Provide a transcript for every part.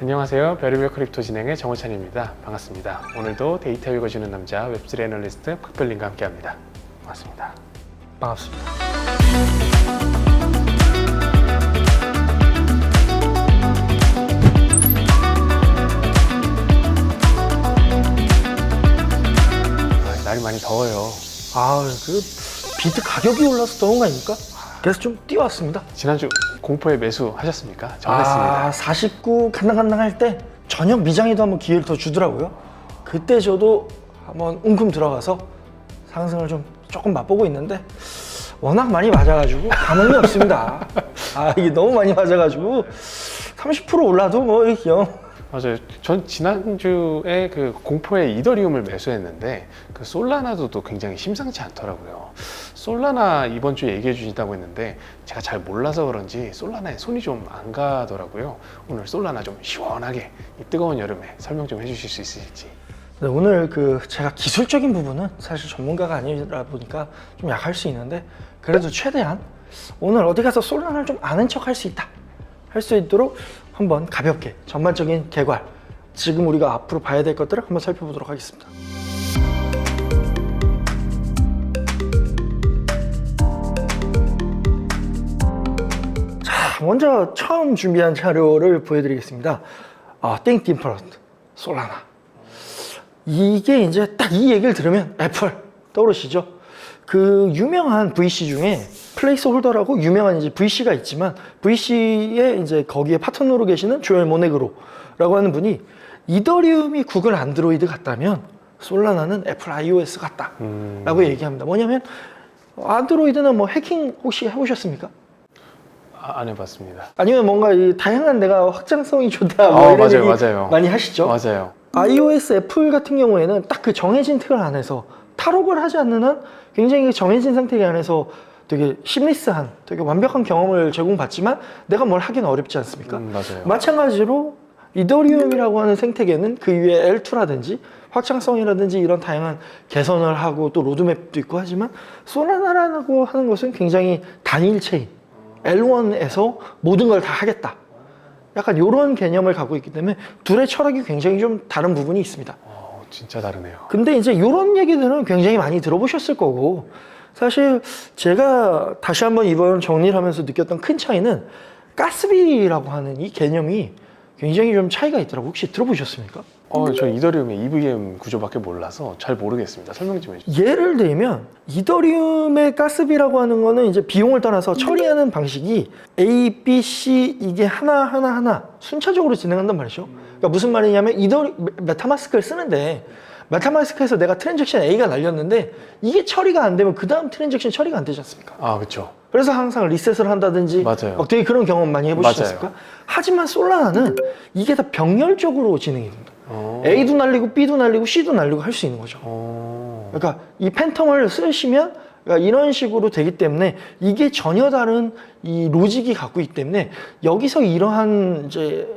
안녕하세요. 별의별 크립토 진행의 정호찬입니다. 반갑습니다. 오늘도 데이터 읽어주는 남자 웹3 애널리스트 박별린과 함께합니다. 반갑습니다. 반갑습니다. 날이 많이 더워요. 그 비트 가격이 올라서 더운 거 아닙니까? 그래서 좀 뛰어왔습니다. 지난주 공포의 매수 하셨습니까? 정했습니다. 49 간당간당 할 때 저녁 미장에도 한번 기회를 더 주더라고요. 그때 저도 한번 웅큼 들어가서 상승을 좀 조금 맛보고 있는데 워낙 많이 맞아가지고 감흥이 없습니다. 이게 너무 많이 맞아가지고 30% 올라도 뭐 영. 맞아요. 전 지난주에 그 공포의 이더리움을 매수했는데 그 솔라나도 또 굉장히 심상치 않더라고요. 솔라나 이번 주에 얘기해 주신다고 했는데 제가 잘 몰라서 그런지 솔라나에 손이 좀 안 가더라고요. 오늘 솔라나 좀 시원하게 이 뜨거운 여름에 설명 좀 해주실 수 있으실지. 네, 오늘 제가 기술적인 부분은 사실 전문가가 아니라 보니까 좀 약할 수 있는데 그래도 최대한 오늘 어디 가서 솔라나를 좀 아는 척 할 수 있다 할 수 있도록 한번 가볍게 전반적인 개괄, 지금 우리가 앞으로 봐야 될 것들을 한번 살펴보도록 하겠습니다. 자, 먼저 처음 준비한 자료를 보여드리겠습니다. Think Different, 솔라나. 이게 이제 딱 이 얘기를 들으면 애플 떠오르시죠? 그 유명한 VC 중에 플레이스 홀더라고 유명한 이제 VC가 있지만 VC에 이제 거기에 파트너로 계시는 조엘 모네그로라고 하는 분이 이더리움이 구글 안드로이드 같다면 솔라나는 애플 iOS 같다라고 얘기합니다. 뭐냐면 안드로이드는 뭐 해킹 혹시 해보셨습니까? 안 해봤습니다. 아니면 뭔가 이 다양한 내가 확장성이 좋다 뭐 이런 맞아요, 얘기 맞아요. 많이 하시죠? 맞아요. iOS 애플 같은 경우에는 딱 그 정해진 틀 안에서 탈옥을 하지 않는 한 굉장히 정해진 상태 안에서 되게 심리스한 되게 완벽한 경험을 제공받지만 내가 뭘 하기는 어렵지 않습니까? 맞아요. 마찬가지로 이더리움이라고 하는 생태계는 그 위에 L2라든지 확장성이라든지 이런 다양한 개선을 하고 또 로드맵도 있고 하지만 솔라나라고 하는 것은 굉장히 단일 체인 L1에서 모든 걸 다 하겠다. 약간 이런 개념을 갖고 있기 때문에 둘의 철학이 굉장히 좀 다른 부분이 있습니다. 진짜 다르네요. 근데 이제 이런 얘기들은 굉장히 많이 들어보셨을 거고 사실 제가 다시 한번 이번 정리를 하면서 느꼈던 큰 차이는 가스비라고 하는 이 개념이 굉장히 좀 차이가 있더라고요. 혹시 들어보셨습니까? 저 이더리움의 EVM 구조밖에 몰라서 잘 모르겠습니다. 설명 좀 해주세요. 예를 들면 이더리움의 가스비라고 하는 거는 이제 비용을 떠나서 처리하는 방식이 A, B, C 이게 하나 순차적으로 진행한단 말이죠. 그러니까 무슨 말이냐면 메타마스크를 쓰는데 메타마스크에서 내가 트랜잭션 A가 날렸는데 이게 처리가 안 되면 그 다음 트랜잭션 처리가 안 되지 않습니까? 그렇죠. 그래서 항상 리셋을 한다든지 맞아요. 막 되게 그런 경험 많이 해보셨습니까? 하지만 솔라나는 이게 다 병렬적으로 진행이 됩니다. A도 날리고 B도 날리고 C도 날리고 할 수 있는 거죠. 그러니까 이 팬텀을 쓰시면 그러니까 이런 식으로 되기 때문에 이게 전혀 다른 이 로직이 갖고 있기 때문에 여기서 이러한 이제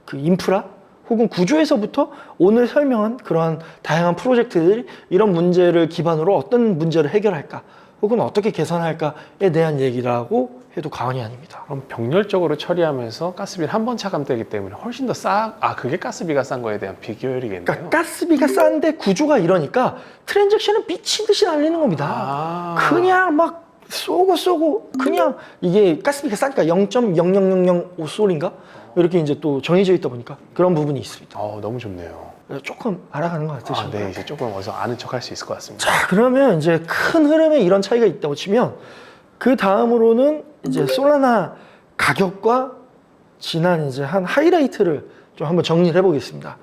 그 인프라 혹은 구조에서부터 오늘 설명한 그러한 다양한 프로젝트들이 이런 문제를 기반으로 어떤 문제를 해결할까 혹은 어떻게 개선할까에 대한 얘기라고 해도 과언이 아닙니다. 그럼 병렬적으로 처리하면서 가스비를 한 번 차감되기 때문에 훨씬 더 그게 가스비가 싼 거에 대한 비교율이겠네요. 그러니까 가스비가 싼데 구조가 이러니까 트랜잭션은 미친 듯이 날리는 겁니다. 그냥 막 쏘고 그냥 이게 가스비가 싸니까 0.00005솔인가? 이렇게 이제 또 정해져 있다 보니까 그런 부분이 있습니다. 너무 좋네요. 조금 알아가는 것 같으신가요? 네, 이제 조금 어디서 아는 척 할 수 있을 것 같습니다. 자, 그러면 이제 큰 흐름에 이런 차이가 있다고 치면 그 다음으로는 이제 솔라나 가격과 지난 이제 한 하이라이트를 좀 한번 정리를 해보겠습니다.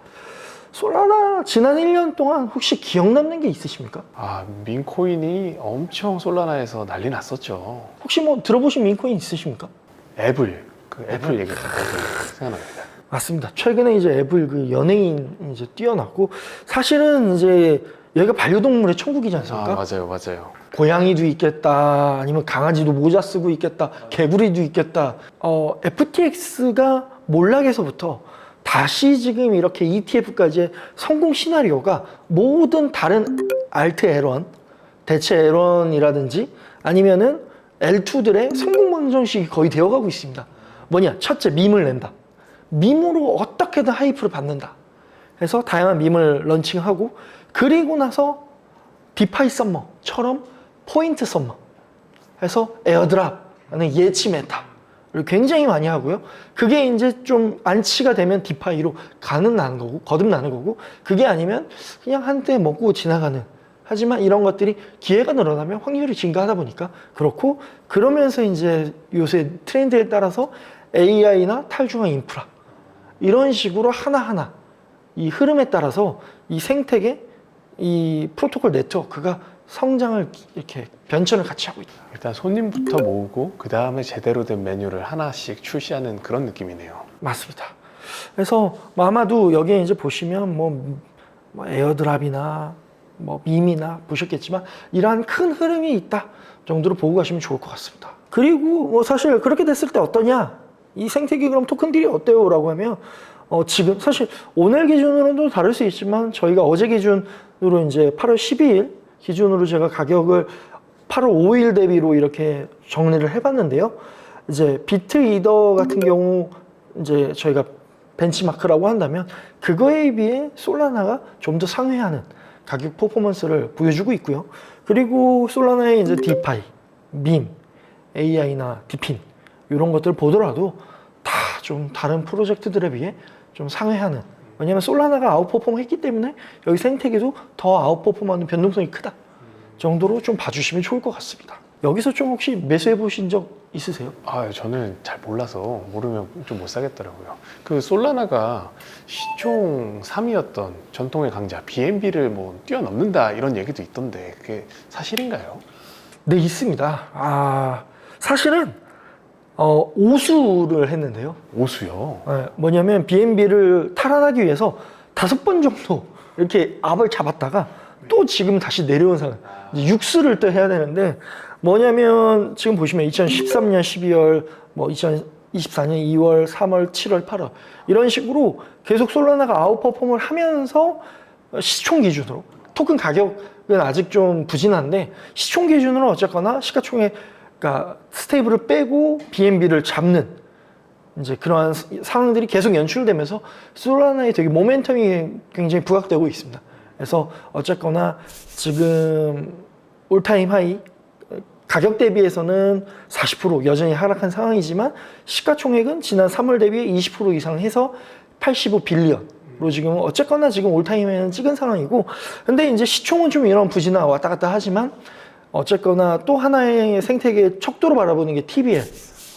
솔라나 지난 1년 동안 혹시 기억 남는 게 있으십니까? 민코인이 엄청 솔라나에서 난리 났었죠. 혹시 뭐 들어보신 민코인 있으십니까? 애플 얘기 생각납니다. 맞습니다. 최근에 이제 애플 그 연예인 이제 뛰어났고 사실은 이제 여기가 반려동물의 천국이지 않습니까? 맞아요. 고양이도 있겠다, 아니면 강아지도 모자 쓰고 있겠다, 개구리도 있겠다. FTX가 몰락에서부터 다시 지금 이렇게 ETF까지의 성공 시나리오가 모든 다른 알트 에런, 대체 에런이라든지 아니면은 L2들의 성공 방정식이 거의 되어가고 있습니다. 뭐냐? 첫째, 밈을 낸다. 밈으로 어떻게든 하이프를 받는다. 그래서 다양한 밈을 런칭하고, 그리고 나서 디파이 썸머처럼 포인트 썸머 해서 에어드랍, 예치 메타를 굉장히 많이 하고요. 그게 이제 좀 안치가 되면 디파이로 가는 거고, 거듭나는 거고, 그게 아니면 그냥 한때 먹고 지나가는. 하지만 이런 것들이 기회가 늘어나면 확률이 증가하다 보니까 그렇고, 그러면서 이제 요새 트렌드에 따라서 AI나 탈중앙 인프라 이런 식으로 하나하나 이 흐름에 따라서 이 생태계, 이 프로토콜 네트워크가 성장을 이렇게 변천을 같이 하고 있다. 일단 손님부터 모으고 그 다음에 제대로 된 메뉴를 하나씩 출시하는 그런 느낌이네요. 맞습니다. 그래서 아마도 여기에 이제 보시면 뭐 에어드랍이나 뭐 밈이나 보셨겠지만 이러한 큰 흐름이 있다 정도로 보고 가시면 좋을 것 같습니다. 그리고 뭐 사실 그렇게 됐을 때 어떠냐? 이 생태계 그럼 토큰들이 어때요? 라고 하면 지금 사실 오늘 기준으로도 다를 수 있지만 저희가 어제 기준으로 이제 8월 12일 기준으로 제가 가격을 8월 5일 대비로 이렇게 정리를 해봤는데요. 이제 비트 이더 같은 경우 이제 저희가 벤치마크라고 한다면 그거에 비해 솔라나가 좀 더 상회하는 가격 퍼포먼스를 보여주고 있고요. 그리고 솔라나의 이제 디파이, 밈, AI나 디핀 이런 것들을 보더라도 다 좀 다른 프로젝트들에 비해 좀 상회하는, 왜냐하면 솔라나가 아웃퍼폼 했기 때문에 여기 생태계도 더 아웃퍼폼하는 변동성이 크다 정도로 좀 봐주시면 좋을 것 같습니다. 여기서 좀 혹시 매수해 보신 적 있으세요? 저는 잘 몰라서 모르면 좀 못 사겠더라고요. 그 솔라나가 시총 3위였던 전통의 강자 BNB를 뭐 뛰어넘는다 이런 얘기도 있던데 그게 사실인가요? 네, 있습니다. 사실은 오수를 했는데요. 오수요? 네, 뭐냐면 BNB를 탈환하기 위해서 5번 정도 이렇게 압을 잡았다가 또 지금 다시 내려온 상황. 이제 육수를 또 해야 되는데, 뭐냐면 지금 보시면 2013년 12월, 뭐 2024년 2월, 3월, 7월, 8월 이런 식으로 계속 솔라나가 아웃퍼폼을 하면서 시총 기준으로, 토큰 가격은 아직 좀 부진한데 시총 기준으로 어쨌거나 시가총액, 그러니까 스테이블을 빼고 BNB를 잡는 이제 그러한 상황들이 계속 연출되면서 솔라나의 되게 모멘텀이 굉장히 부각되고 있습니다. 그래서 어쨌거나 지금 올타임 하이 가격 대비해서는 40% 여전히 하락한 상황이지만 시가총액은 지난 3월 대비해 20% 이상 해서 85빌리언으로 지금 어쨌거나 지금 올타임에는 찍은 상황이고, 근데 이제 시총은 좀 이런 부진화 왔다 갔다 하지만 어쨌거나 또 하나의 생태계 척도로 바라보는 게 TBL,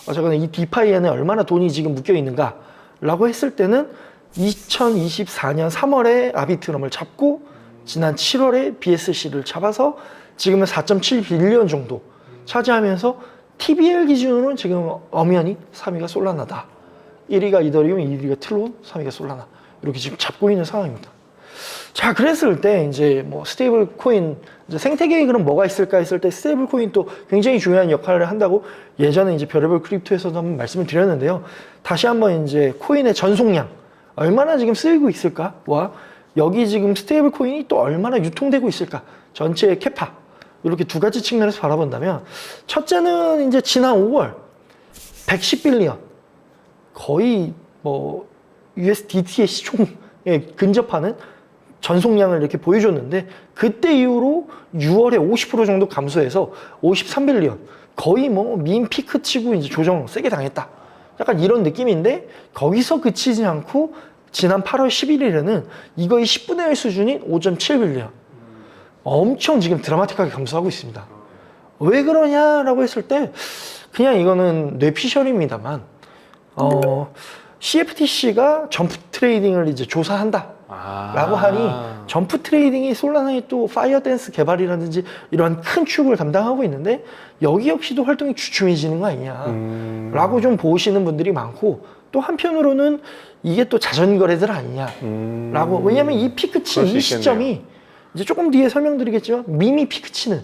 어쨌거나 이 디파이에는 얼마나 돈이 지금 묶여 있는가 라고 했을 때는 2024년 3월에 아비트럼을 잡고 지난 7월에 BSC를 잡아서 지금은 4.7빌리언 정도 차지하면서 TBL 기준으로는 지금 엄연히 3위가 솔라나다. 1위가 이더리움, 2위가 트론, 3위가 솔라나. 이렇게 지금 잡고 있는 상황입니다. 자, 그랬을 때 이제 뭐 스테이블 코인, 이제 생태계에 그럼 뭐가 있을까 했을 때 스테이블 코인도 굉장히 중요한 역할을 한다고 예전에 이제 별의별 크립토에서도 한번 말씀을 드렸는데요. 다시 한번 이제 코인의 전송량 얼마나 지금 쓰이고 있을까와 여기 지금 스테이블 코인이 또 얼마나 유통되고 있을까, 전체의 캐파, 이렇게 두 가지 측면에서 바라본다면, 첫째는 이제 지난 5월 110빌리언, 거의 뭐 USDT의 시총에 근접하는 전송량을 이렇게 보여줬는데, 그때 이후로 6월에 50% 정도 감소해서 53빌리언, 거의 뭐 민 피크 치고 이제 조정 세게 당했다, 약간 이런 느낌인데, 거기서 그치지 않고 지난 8월 11일에는 이거의 10분의 1 수준인 5.7빌리언, 엄청 지금 드라마틱하게 감소하고 있습니다. 왜 그러냐라고 했을 때 그냥 이거는 뇌피셜입니다만, CFTC가 점프 트레이딩을 이제 조사한다 라고 하니, 점프 트레이딩이 솔라나의 또 파이어 댄스 개발이라든지 이런 큰 축을 담당하고 있는데, 여기 역시도 활동이 주춤해지는 거 아니냐 라고 좀 보시는 분들이 많고, 또 한편으로는 이게 또 자전거래들 아니냐 라고, 왜냐면 이 피크치 이 시점이 이제 조금 뒤에 설명드리겠지만 밈이 피크 치는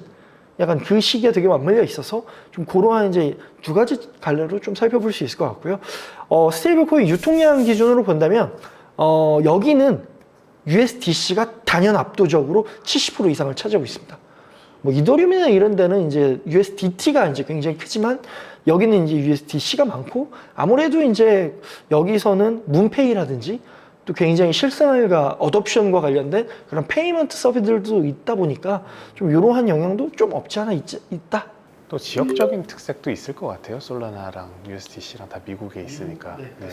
약간 그 시기에 되게 맞물려 있어서 좀 그러한 이제 두 가지 갈래로 좀 살펴볼 수 있을 것 같고요. 스테이블 코인 유통량 기준으로 본다면 여기는 USDC가 단연 압도적으로 70% 이상을 차지하고 있습니다. 뭐 이더리움이나 이런 데는 이제 USDT가 이제 굉장히 크지만 여기는 이제 USDC가 많고 아무래도 이제 여기서는 문페이라든지 또 굉장히 실생활과 어댑션과 관련된 그런 페이먼트 서비스들도 있다 보니까 좀 이러한 영향도 좀 없지 않아 있다. 또 지역적인 특색도 있을 것 같아요. 솔라나랑 USDC랑 다 미국에 있으니까. 네.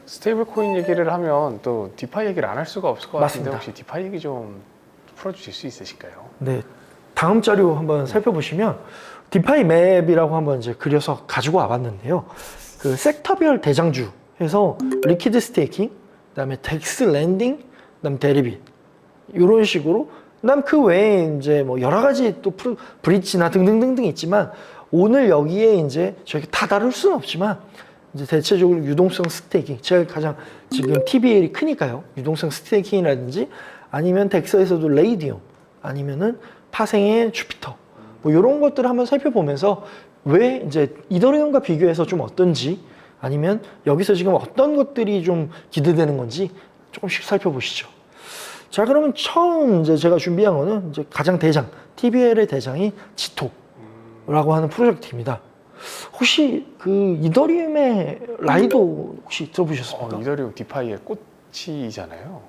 스테이블 코인 얘기를 하면 또 디파이 얘기를 안 할 수가 없을 것 같은데 맞습니다. 혹시 디파이 얘기 좀 풀어주실 수 있으실까요? 네. 다음 자료 한번 살펴보시면 디파이 맵이라고 한번 이제 그려서 가지고 와봤는데요. 그 섹터별 대장주 해서 리퀴드 스테이킹, 그다음에 덱스 랜딩, 그다음 데리빗 이런 식으로 그다음 그 외에 이제 뭐 여러 가지 또 브릿지나 등등등등 있지만 오늘 여기에 이제 저희가 다 다룰 수는 없지만 이제 대체적으로 유동성 스테이킹 제가 가장 지금 TBL이 크니까요. 유동성 스테이킹이라든지 아니면 덱스에서도 레이디움 아니면은 파생의 주피터 뭐 이런 것들을 한번 살펴보면서 왜 이제 이더리움과 비교해서 좀 어떤지 아니면 여기서 지금 어떤 것들이 좀 기대되는 건지 조금씩 살펴보시죠. 자, 그러면 처음 이제 제가 준비한 거는 이제 가장 대장, TBL의 대장이 지토라고 하는 프로젝트입니다. 혹시 그 이더리움의 라이도 혹시 들어보셨습니까? 이더리움 디파이의 꽃이잖아요.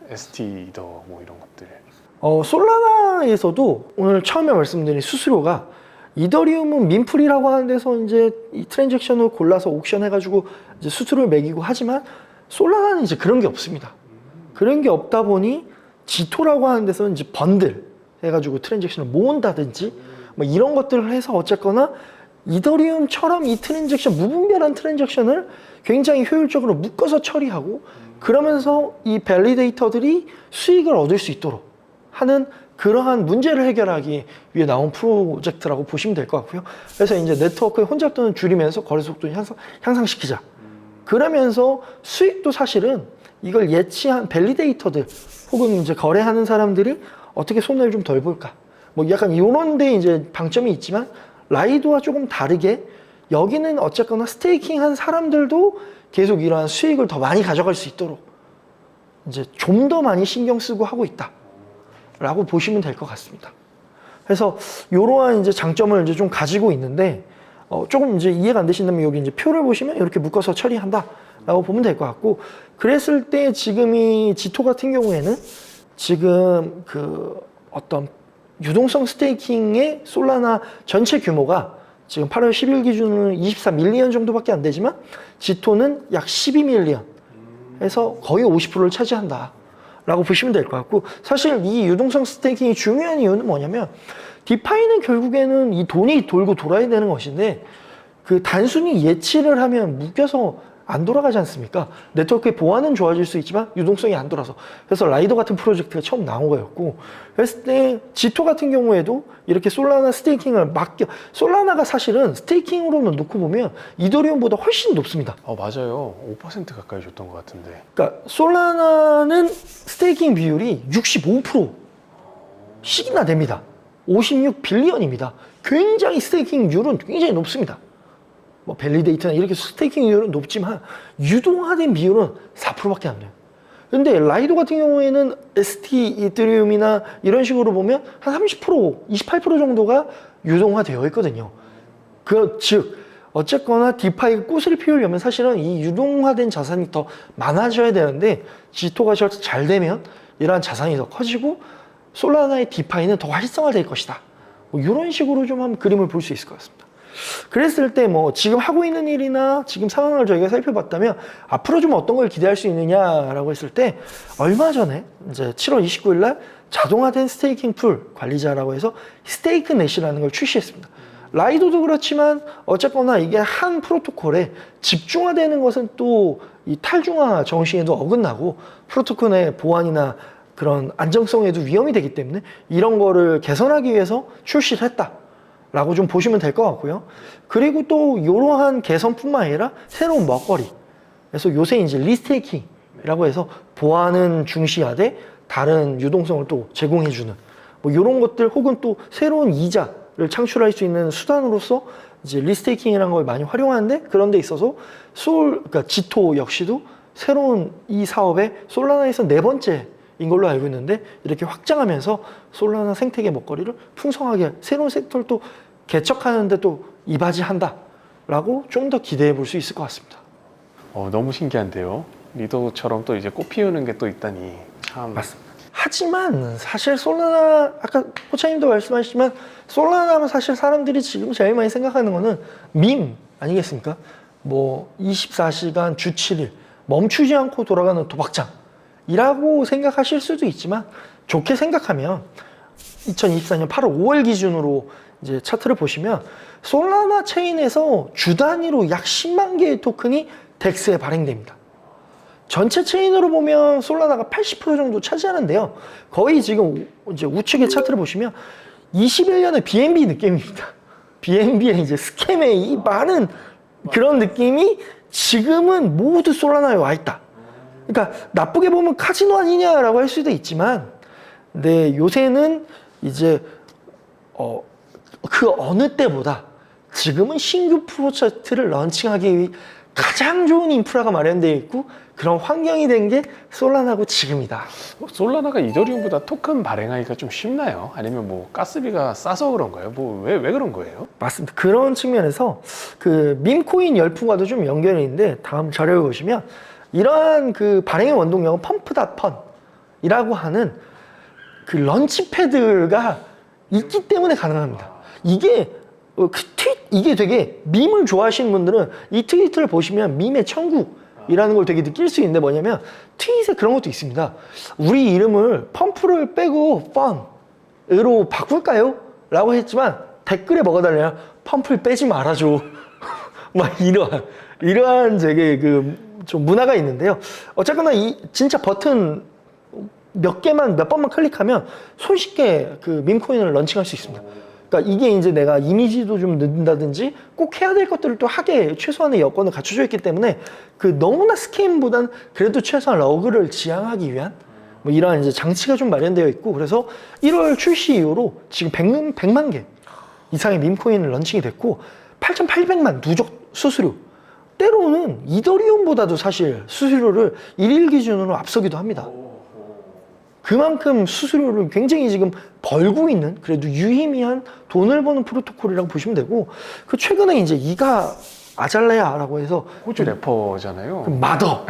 ST 이더 뭐 이런 것들. 솔라나에서도 오늘 처음에 말씀드린 수수료가 이더리움은 민풀이라고 하는 데서 이제 이 트랜잭션을 골라서 옥션 해가지고 이제 수수료를 매기고 하지만 솔라나는 이제 그런 게 없습니다. 그런 게 없다 보니 지토라고 하는 데서는 이제 번들 해가지고 트랜잭션을 모은다든지 뭐 이런 것들을 해서 어쨌거나 이더리움처럼 이 트랜잭션 무분별한 트랜잭션을 굉장히 효율적으로 묶어서 처리하고 그러면서 이 밸리데이터들이 수익을 얻을 수 있도록 하는 그러한 문제를 해결하기 위해 나온 프로젝트라고 보시면 될 것 같고요. 그래서 이제 네트워크의 혼잡도는 줄이면서 거래 속도를 향상시키자. 그러면서 수익도 사실은 이걸 예치한 밸리데이터들 혹은 이제 거래하는 사람들이 어떻게 손해를 좀 덜 볼까. 뭐 약간 이런 데 이제 방점이 있지만 라이도와 조금 다르게 여기는 어쨌거나 스테이킹 한 사람들도 계속 이러한 수익을 더 많이 가져갈 수 있도록 이제 좀 더 많이 신경 쓰고 하고 있다. 라고 보시면 될 것 같습니다. 그래서 이러한 이제 장점을 이제 좀 가지고 있는데 조금 이제 이해가 안 되신다면 여기 이제 표를 보시면 이렇게 묶어서 처리한다라고 보면 될 것 같고 그랬을 때 지금 이 지토 같은 경우에는 지금 그 어떤 유동성 스테이킹의 솔라나 전체 규모가 지금 8월 10일 기준으로 24밀리언 정도밖에 안 되지만 지토는 약 12밀리언 해서 거의 50%를 차지한다. 라고 보시면 될 것 같고 사실 이 유동성 스테이킹이 중요한 이유는 뭐냐면 디파이는 결국에는 이 돈이 돌고 돌아야 되는 것인데 그 단순히 예치를 하면 묶여서 안 돌아가지 않습니까? 네트워크의 보안은 좋아질 수 있지만 유동성이 안 돌아서 그래서 라이더 같은 프로젝트가 처음 나온 거였고 그랬을 때 지토 같은 경우에도 이렇게 솔라나 스테이킹을 솔라나가 사실은 스테이킹으로는 놓고 보면 이더리움보다 훨씬 높습니다. 맞아요. 5% 가까이 줬던 것 같은데. 그러니까 솔라나는 스테이킹 비율이 65%씩이나 됩니다. 56빌리언입니다. 굉장히 스테이킹률은 굉장히 높습니다. 뭐 밸리데이터나 이렇게 스테이킹률은 높지만 유동화된 비율은 4%밖에 안 돼요. 근데 라이도 같은 경우에는 ST 이더리움이나 이런 식으로 보면 한 30%, 28% 정도가 유동화되어 있거든요. 즉 어쨌거나 디파이가 꽃을 피우려면 사실은 이 유동화된 자산이 더 많아져야 되는데 지토가 잘 되면 이러한 자산이 더 커지고 솔라나의 디파이는 더 활성화될 것이다. 뭐 이런 식으로 좀 한번 그림을 볼 수 있을 것 같습니다. 그랬을 때 뭐 지금 하고 있는 일이나 지금 상황을 저희가 살펴봤다면 앞으로 좀 어떤 걸 기대할 수 있느냐라고 했을 때 얼마 전에 이제 7월 29일 날 자동화된 스테이킹 풀 관리자라고 해서 스테이크 넷이라는 걸 출시했습니다. 라이도도 그렇지만 어쨌거나 이게 한 프로토콜에 집중화되는 것은 또 이 탈중화 정신에도 어긋나고 프로토콜의 보안이나 그런 안정성에도 위험이 되기 때문에 이런 거를 개선하기 위해서 출시를 했다. 라고 좀 보시면 될 것 같고요. 그리고 또 이러한 개선뿐만 아니라 새로운 먹거리. 그래서 요새 이제 리스테이킹이라고 해서 보안은 중시하되 다른 유동성을 또 제공해주는 뭐 이런 것들 혹은 또 새로운 이자를 창출할 수 있는 수단으로서 이제 리스테이킹이라는 걸 많이 활용하는데 그런 데 있어서 그러니까 지토 역시도 새로운 이 사업의 솔라나에서 4번째인 걸로 알고 있는데 이렇게 확장하면서 솔라나 생태계 먹거리를 풍성하게 새로운 섹터를 또 개척하는데 또 이바지한다라고 좀 더 기대해 볼 수 있을 것 같습니다. 너무 신기한데요. 리더처럼 또 이제 꽃 피우는 게 또 있다니 참. 맞습니다. 하지만 사실 솔라나 아까 호차님도 말씀하셨지만 솔라나 하면 사실 사람들이 지금 제일 많이 생각하는 거는 밈 아니겠습니까? 뭐 24시간 주 7일 멈추지 않고 돌아가는 도박장이라고 생각하실 수도 있지만 좋게 생각하면 2024년 8월 5월 기준으로 이제 차트를 보시면 솔라나 체인에서 주 단위로 약 10만 개의 토큰이 덱스에 발행됩니다. 전체 체인으로 보면 솔라나가 80% 정도 차지하는데요. 거의 지금 이제 우측의 차트를 보시면 21년의 BNB 느낌입니다. BNB의 이제 스캠의 이 많은 그런 느낌이 지금은 모두 솔라나에 와 있다. 그러니까 나쁘게 보면 카지노 아니냐라고 할 수도 있지만, 근데 요새는 이제 그 어느 때보다 지금은 신규 프로젝트를 런칭하기 위해 가장 좋은 인프라가 마련되어 있고 그런 환경이 된 게 솔라나고 지금이다. 솔라나가 이더리움보다 토큰 발행하기가 좀 쉽나요? 아니면 뭐 가스비가 싸서 그런가요? 뭐 왜 그런 거예요? 맞습니다. 그런 측면에서 그 밈코인 열풍과도 좀 연결이 있는데 다음 자료를 보시면 이러한 그 발행의 원동력은 펌프닷펀이라고 하는 그 런치패드가 있기 때문에 가능합니다. 이게 이게 되게 밈을 좋아하시는 분들은 이 트윗을 보시면 밈의 천국이라는 걸 되게 느낄 수 있는데 뭐냐면 트윗에 그런 것도 있습니다. 우리 이름을 펌프를 빼고 펀으로 바꿀까요? 라고 했지만 댓글에 뭐가 달려요? 펌프를 빼지 말아줘. 막 이러한 되게 그 좀 문화가 있는데요. 어쨌거나 이 진짜 버튼 몇 번만 클릭하면 손쉽게 그 밈코인을 런칭할 수 있습니다. 그러니까 이게 이제 내가 이미지도 좀 넣는다든지 꼭 해야 될 것들을 또 하게 최소한의 여건을 갖춰져 있기 때문에 그 너무나 스캠보단 그래도 최소한 러그를 지향하기 위한 뭐 이러한 이제 장치가 좀 마련되어 있고 그래서 1월 출시 이후로 지금 100만 개 이상의 밈코인을 런칭이 됐고 8,800만 누적 수수료 때로는 이더리움보다도 사실 수수료를 1일 기준으로 앞서기도 합니다. 그만큼 수수료를 굉장히 지금 벌고 있는 그래도 유의미한 돈을 버는 프로토콜이라고 보시면 되고 그 최근에 이제 이가 아잘레아라고 해서 호주 래퍼잖아요. 그 마더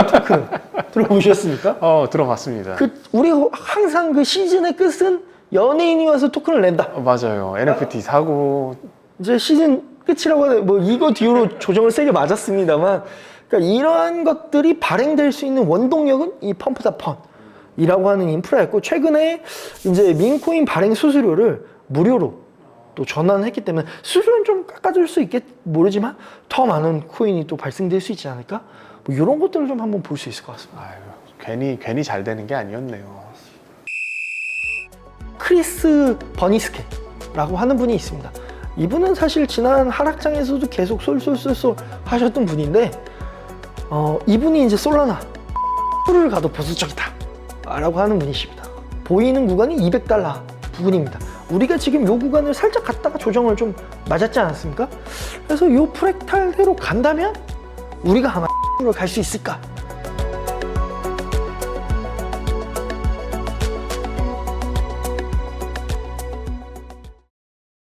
토큰 들어보셨습니까? 들어봤습니다. 그 우리 항상 그 시즌의 끝은 연예인이 와서 토큰을 낸다. 맞아요. NFT 사고 이제 시즌 끝이라고 하는 뭐 이거 뒤로 조정을 세게 맞았습니다만 그러니까 이러한 것들이 발행될 수 있는 원동력은 이 펌프닷펀이라고 하는 인프라였고 최근에 이제 밈코인 발행 수수료를 무료로 또 전환했기 때문에 수수료는 좀 깎아줄 수 있겠 모르지만 더 많은 코인이 또 발생될 수 있지 않을까? 뭐 이런 것들을 좀 한번 볼 수 있을 것 같습니다. 괜히 잘 되는 게 아니었네요. 크리스 버니스케라고 하는 분이 있습니다. 이분은 사실 지난 하락장에서도 계속 쏠쏠쏠쏠 하셨던 분인데 이분이 이제 솔라나 를 가도 보수적이다 라고 하는 분이십니다. 보이는 구간이 $200 부근입니다. 우리가 지금 요 구간을 살짝 갔다가 조정을 좀 맞았지 않았습니까? 그래서 요 프랙탈대로 간다면 우리가 아마 를 갈 수 있을까?